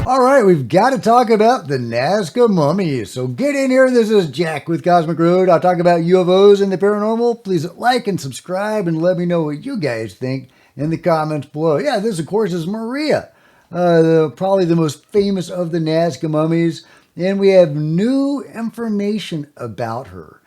All right, we've got to talk about the Nazca mummies. So get in here. This is Jack with Cosmic Road. I'll talk about UFOs and the paranormal. Please like and subscribe and let me know what you guys think in the comments below. Yeah, this, of course, is Maria, probably the most famous of the Nazca mummies. And we have new information about her.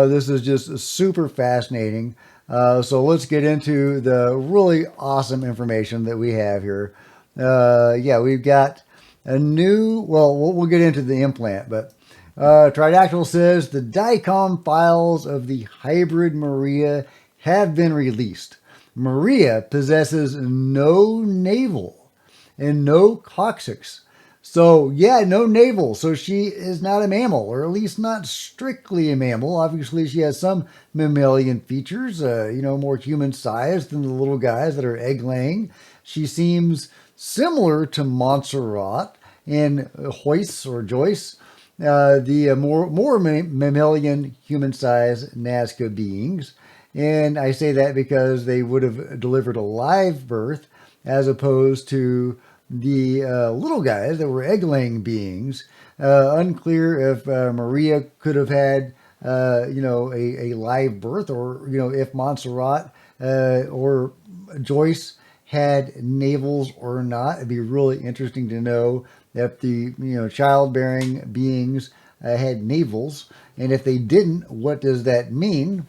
This is just super fascinating. So let's get into the really awesome information that we have here. Yeah, we've got a new, well, we'll get into the implant, but Tridactyl says the DICOM files of the hybrid Maria have been released. Maria possesses no navel and no coccyx. So, yeah, no navel. So she is not a mammal, or at least not strictly a mammal. Obviously, she has some mammalian features, more human sized than the little guys that are egg laying. She seems similar to Montserrat and Joyce or Joyce, the more mammalian human sized Nazca beings. And I say that because they would have delivered a live birth as opposed to the little guys that were egg-laying beings. Unclear if Maria could have had, a live birth, or if Montserrat or Joyce had navels or not. It'd be really interesting to know if the childbearing beings had navels, and if they didn't, what does that mean?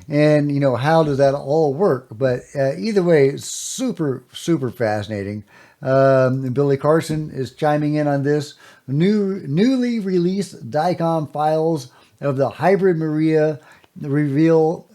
And how does that all work? But either way, super fascinating. Billy Carson is chiming in on this. Newly released DICOM files of the hybrid Maria reveal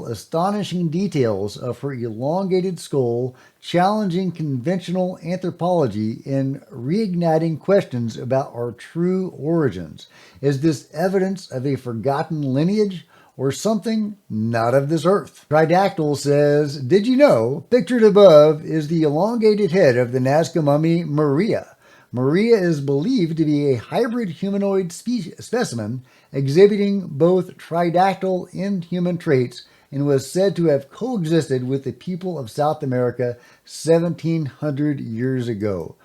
astonishing details of her elongated skull, challenging conventional anthropology and reigniting questions about our true origins. Is this evidence of a forgotten lineage, or something not of this earth? Tridactyl says, did you know, pictured above is the elongated head of the Nazca mummy Maria. Maria is believed to be a hybrid humanoid specimen exhibiting both tridactyl and human traits, and was said to have coexisted with the people of South America 1,700 years ago.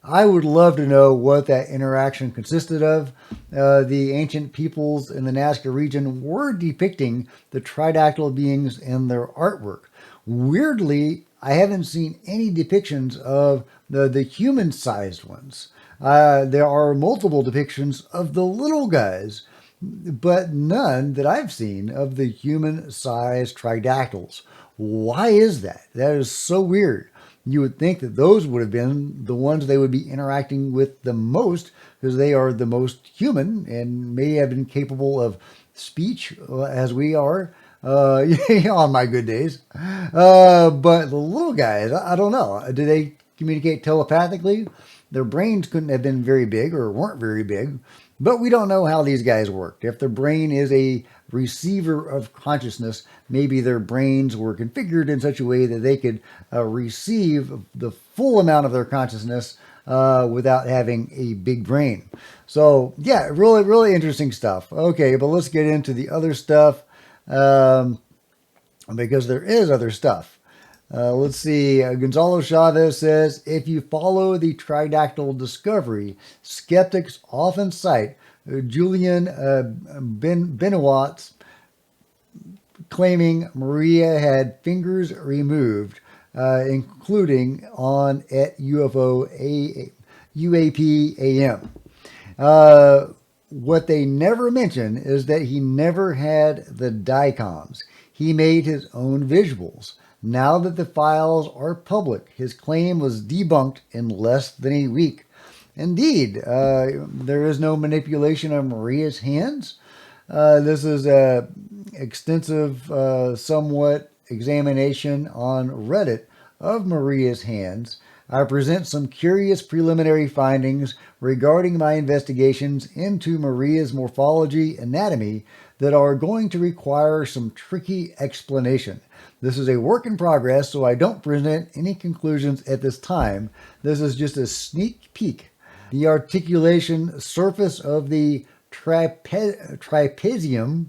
I would love to know what that interaction consisted of. The ancient peoples in the Nazca region were depicting the tridactyl beings in their artwork. Weirdly, I haven't seen any depictions of the human-sized ones. There are multiple depictions of the little guys, but none that I've seen of the human-sized tridactyls. Why is that? That is so weird. You would think that those would have been the ones they would be interacting with the most, because they are the most human and may have been capable of speech as we are on my good days. But the little guys, I don't know. Do they communicate telepathically? Their brains couldn't have been very big or weren't very big, but we don't know how these guys worked. If their brain is a receiver of consciousness, maybe their brains were configured in such a way that they could receive the full amount of their consciousness without having a big brain. So yeah, really interesting stuff. Okay, but let's get into the other stuff, because there is other stuff. Let's see. Gonzalo Chavez says, if you follow the tridactyl discovery, skeptics often cite Julian Benowatt claiming Maria had fingers removed, including on at UAP AM. What they never mention is that he never had the DICOMs. He made his own visuals. Now that the files are public, his claim was debunked in less than a week. Indeed, there is no manipulation of Maria's hands. This is an extensive, somewhat examination on Reddit of Maria's hands. I present some curious preliminary findings regarding my investigations into Maria's morphology anatomy that are going to require some tricky explanation. This is a work in progress, so I don't present any conclusions at this time. This is just a sneak peek. The articulation surface of the trapezium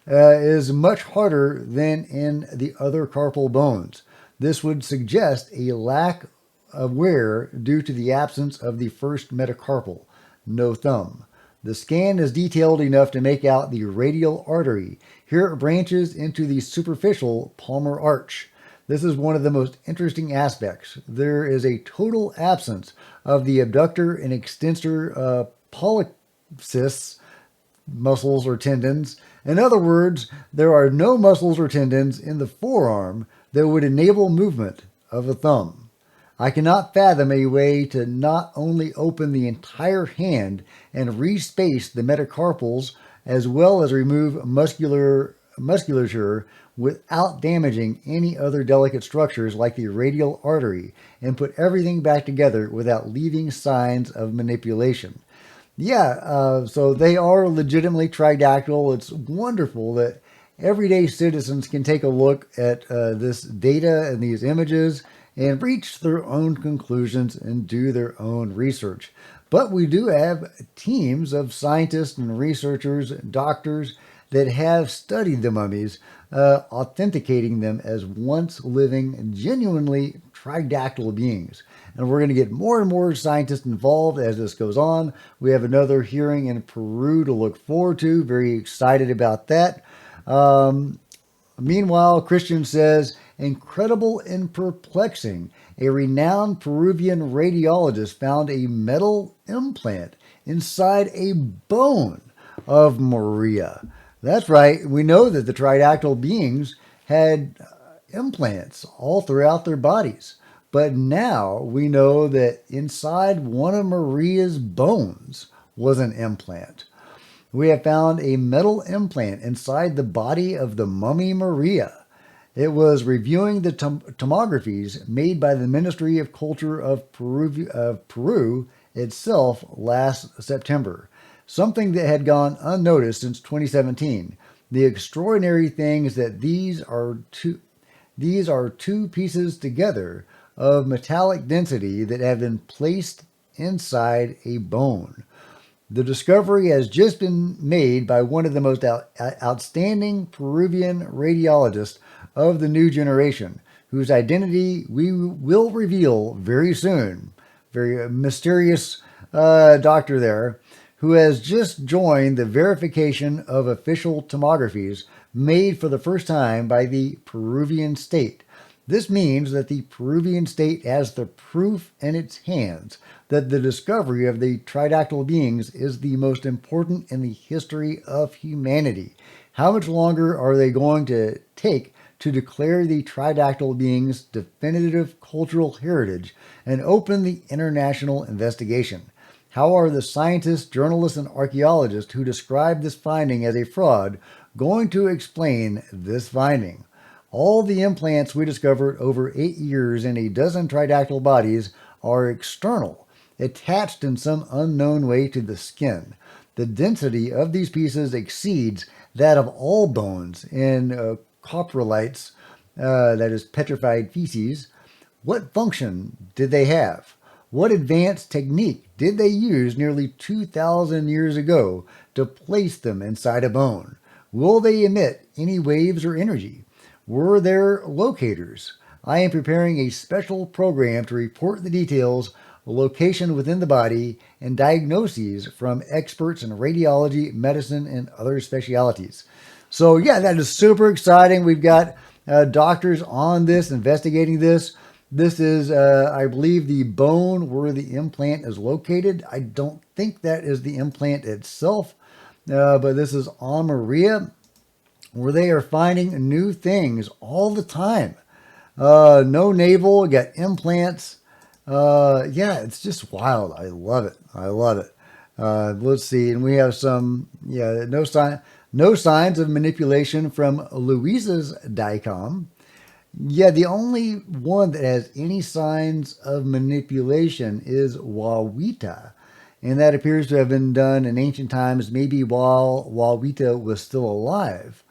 is much harder than in the other carpal bones. This would suggest a lack aware due to the absence of the first metacarpal, no thumb. The scan is detailed enough to make out the radial artery. Here it branches into the superficial palmar arch. This is one of the most interesting aspects. There is a total absence of the abductor and extensor pollicis muscles or tendons. In other words, there are no muscles or tendons in the forearm that would enable movement of a thumb. I cannot fathom a way to not only open the entire hand and respace the metacarpals as well as remove musculature without damaging any other delicate structures like the radial artery and put everything back together without leaving signs of manipulation. Yeah, so they are legitimately tridactyl. It's wonderful that everyday citizens can take a look at this data and these images and reach their own conclusions and do their own research. But we do have teams of scientists and researchers, doctors that have studied the mummies, authenticating them as once living, genuinely tridactyl beings. And we're going to get more and more scientists involved as this goes on. We have another hearing in Peru to look forward to. Very excited about that. Meanwhile, Christian says, incredible and perplexing. A renowned Peruvian radiologist found a metal implant inside a bone of Maria. That's right. We know that the tridactyl beings had implants all throughout their bodies. But now we know that inside one of Maria's bones was an implant. We have found a metal implant inside the body of the mummy Maria. It was reviewing the tomographies made by the Ministry of Culture of Peru itself last September, something that had gone unnoticed since 2017. The extraordinary thing is that these are two pieces together of metallic density that have been placed inside a bone. The discovery has just been made by one of the most outstanding Peruvian radiologists of the new generation, whose identity we will reveal very soon. Very mysterious doctor there, who has just joined the verification of official tomographies made for the first time by the Peruvian state. This means that the Peruvian state has the proof in its hands that the discovery of the tridactyl beings is the most important in the history of humanity. How much longer are they going to take to declare the tridactyl beings definitive cultural heritage and open the international investigation? How are the scientists, journalists, and archaeologists who describe this finding as a fraud going to explain this finding? All the implants we discovered over 8 years in a dozen tridactyl bodies are external, attached in some unknown way to the skin. The density of these pieces exceeds that of all bones in coprolites, that is petrified feces. What function did they have? What advanced technique did they use nearly 2,000 years ago to place them inside a bone? Will they emit any waves or energy? Were there locators? I am preparing a special program to report the details, location within the body, and diagnoses from experts in radiology, medicine, and other specialties. So yeah, that is super exciting. We've got doctors on this, investigating this. This is, I believe, the bone where the implant is located. I don't think that is the implant itself, but this is on Maria, where they are finding new things all the time. No navel, got implants. Yeah, it's just wild. I love it. I love it. Let's see, and we have some, no signs of manipulation from Louisa's DICOM. Yeah, the only one that has any signs of manipulation is Wawita. And that appears to have been done in ancient times, maybe while Wawita was still alive.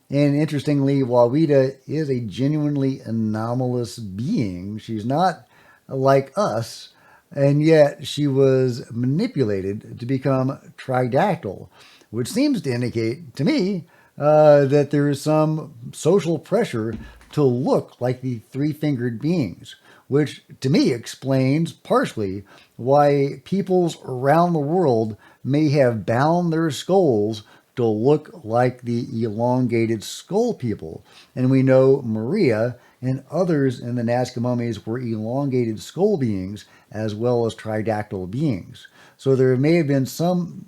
And interestingly, Wawita is a genuinely anomalous being. She's not like us, and yet she was manipulated to become tridactyl, which seems to indicate to me that there is some social pressure to look like the three-fingered beings. which to me explains partially why peoples around the world may have bound their skulls to look like the elongated skull people. And we know Maria and others in the Nazca mummies were elongated skull beings as well as tridactyl beings. So there may have been some,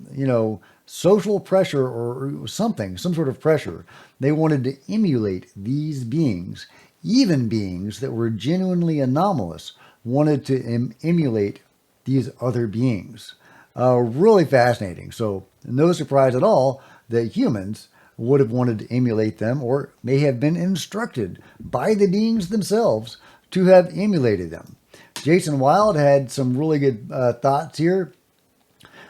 social pressure or something, some sort of pressure. They wanted to emulate these beings. Even beings that were genuinely anomalous wanted to emulate these other beings. Really fascinating. So no surprise at all that humans would have wanted to emulate them or may have been instructed by the beings themselves to have emulated them. Jason Wild had some really good thoughts here.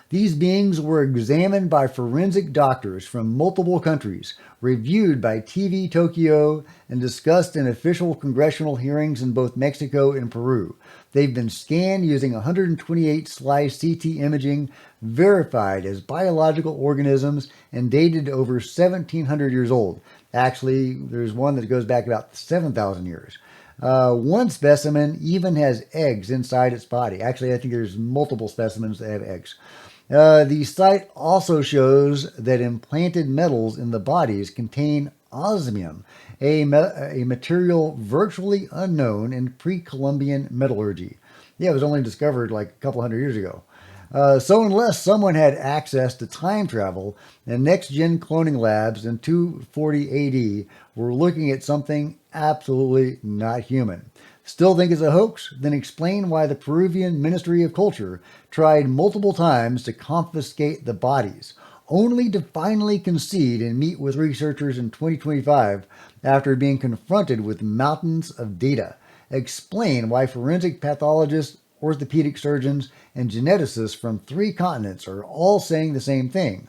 These beings were examined by forensic doctors from multiple countries, reviewed by TV Tokyo, and discussed in official congressional hearings in both Mexico and Peru. They've been scanned using 128 slice CT imaging, verified as biological organisms, and dated to over 1,700 years old. Actually, there's one that goes back about 7,000 years. One specimen even has eggs inside its body. Actually, I think there's multiple specimens that have eggs. The site also shows that implanted metals in the bodies contain osmium, a material virtually unknown in pre-Columbian metallurgy. Yeah, it was only discovered like a couple hundred years ago. So unless someone had access to time travel, the next-gen cloning labs in 240 AD were looking at something absolutely not human. Still think it's a hoax? Then explain why the Peruvian Ministry of Culture tried multiple times to confiscate the bodies, only to finally concede and meet with researchers in 2025 after being confronted with mountains of data. Explain why forensic pathologists, orthopedic surgeons, and geneticists from 3 continents are all saying the same thing.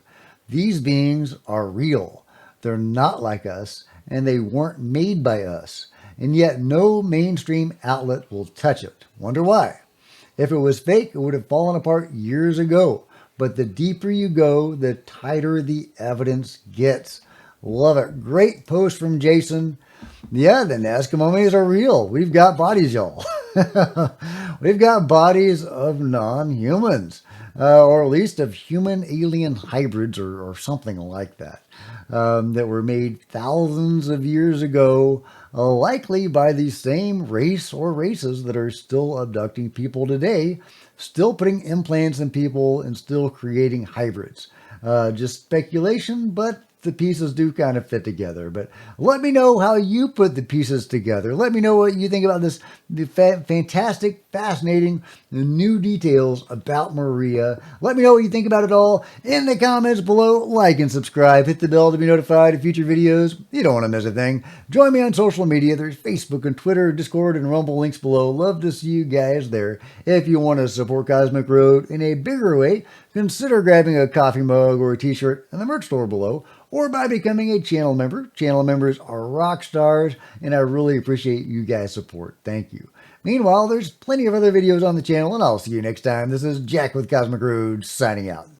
These beings are real. They're not like us, and they weren't made by us. And yet no mainstream outlet will touch it. Wonder why? If it was fake, it would have fallen apart years ago. But the deeper you go, the tighter the evidence gets. Love it. Great post from Jason. Yeah, the Nazca mummies are real. We've got bodies, y'all. We've got bodies of non-humans, or at least of human-alien hybrids or something like that, that were made thousands of years ago, likely by the same race or races that are still abducting people today, still putting implants in people and still creating hybrids. Just speculation, but the pieces do kind of fit together. But let me know how you put the pieces together. Let me know what you think about this fantastic, fascinating new details about Maria. Let me know what you think about it all in the comments below. Like and subscribe. Hit the bell to be notified of future videos. You don't want to miss a thing. Join me on social media. There's Facebook and Twitter, Discord, and Rumble links below. Love to see you guys there. If you want to support Cosmic Road in a bigger way, consider grabbing a coffee mug or a t-shirt in the merch store below, or by becoming a channel member. Channel members are rock stars, and I really appreciate you guys' support. Thank you. Meanwhile, there's plenty of other videos on the channel, and I'll see you next time. This is Jack with Cosmic Road, signing out.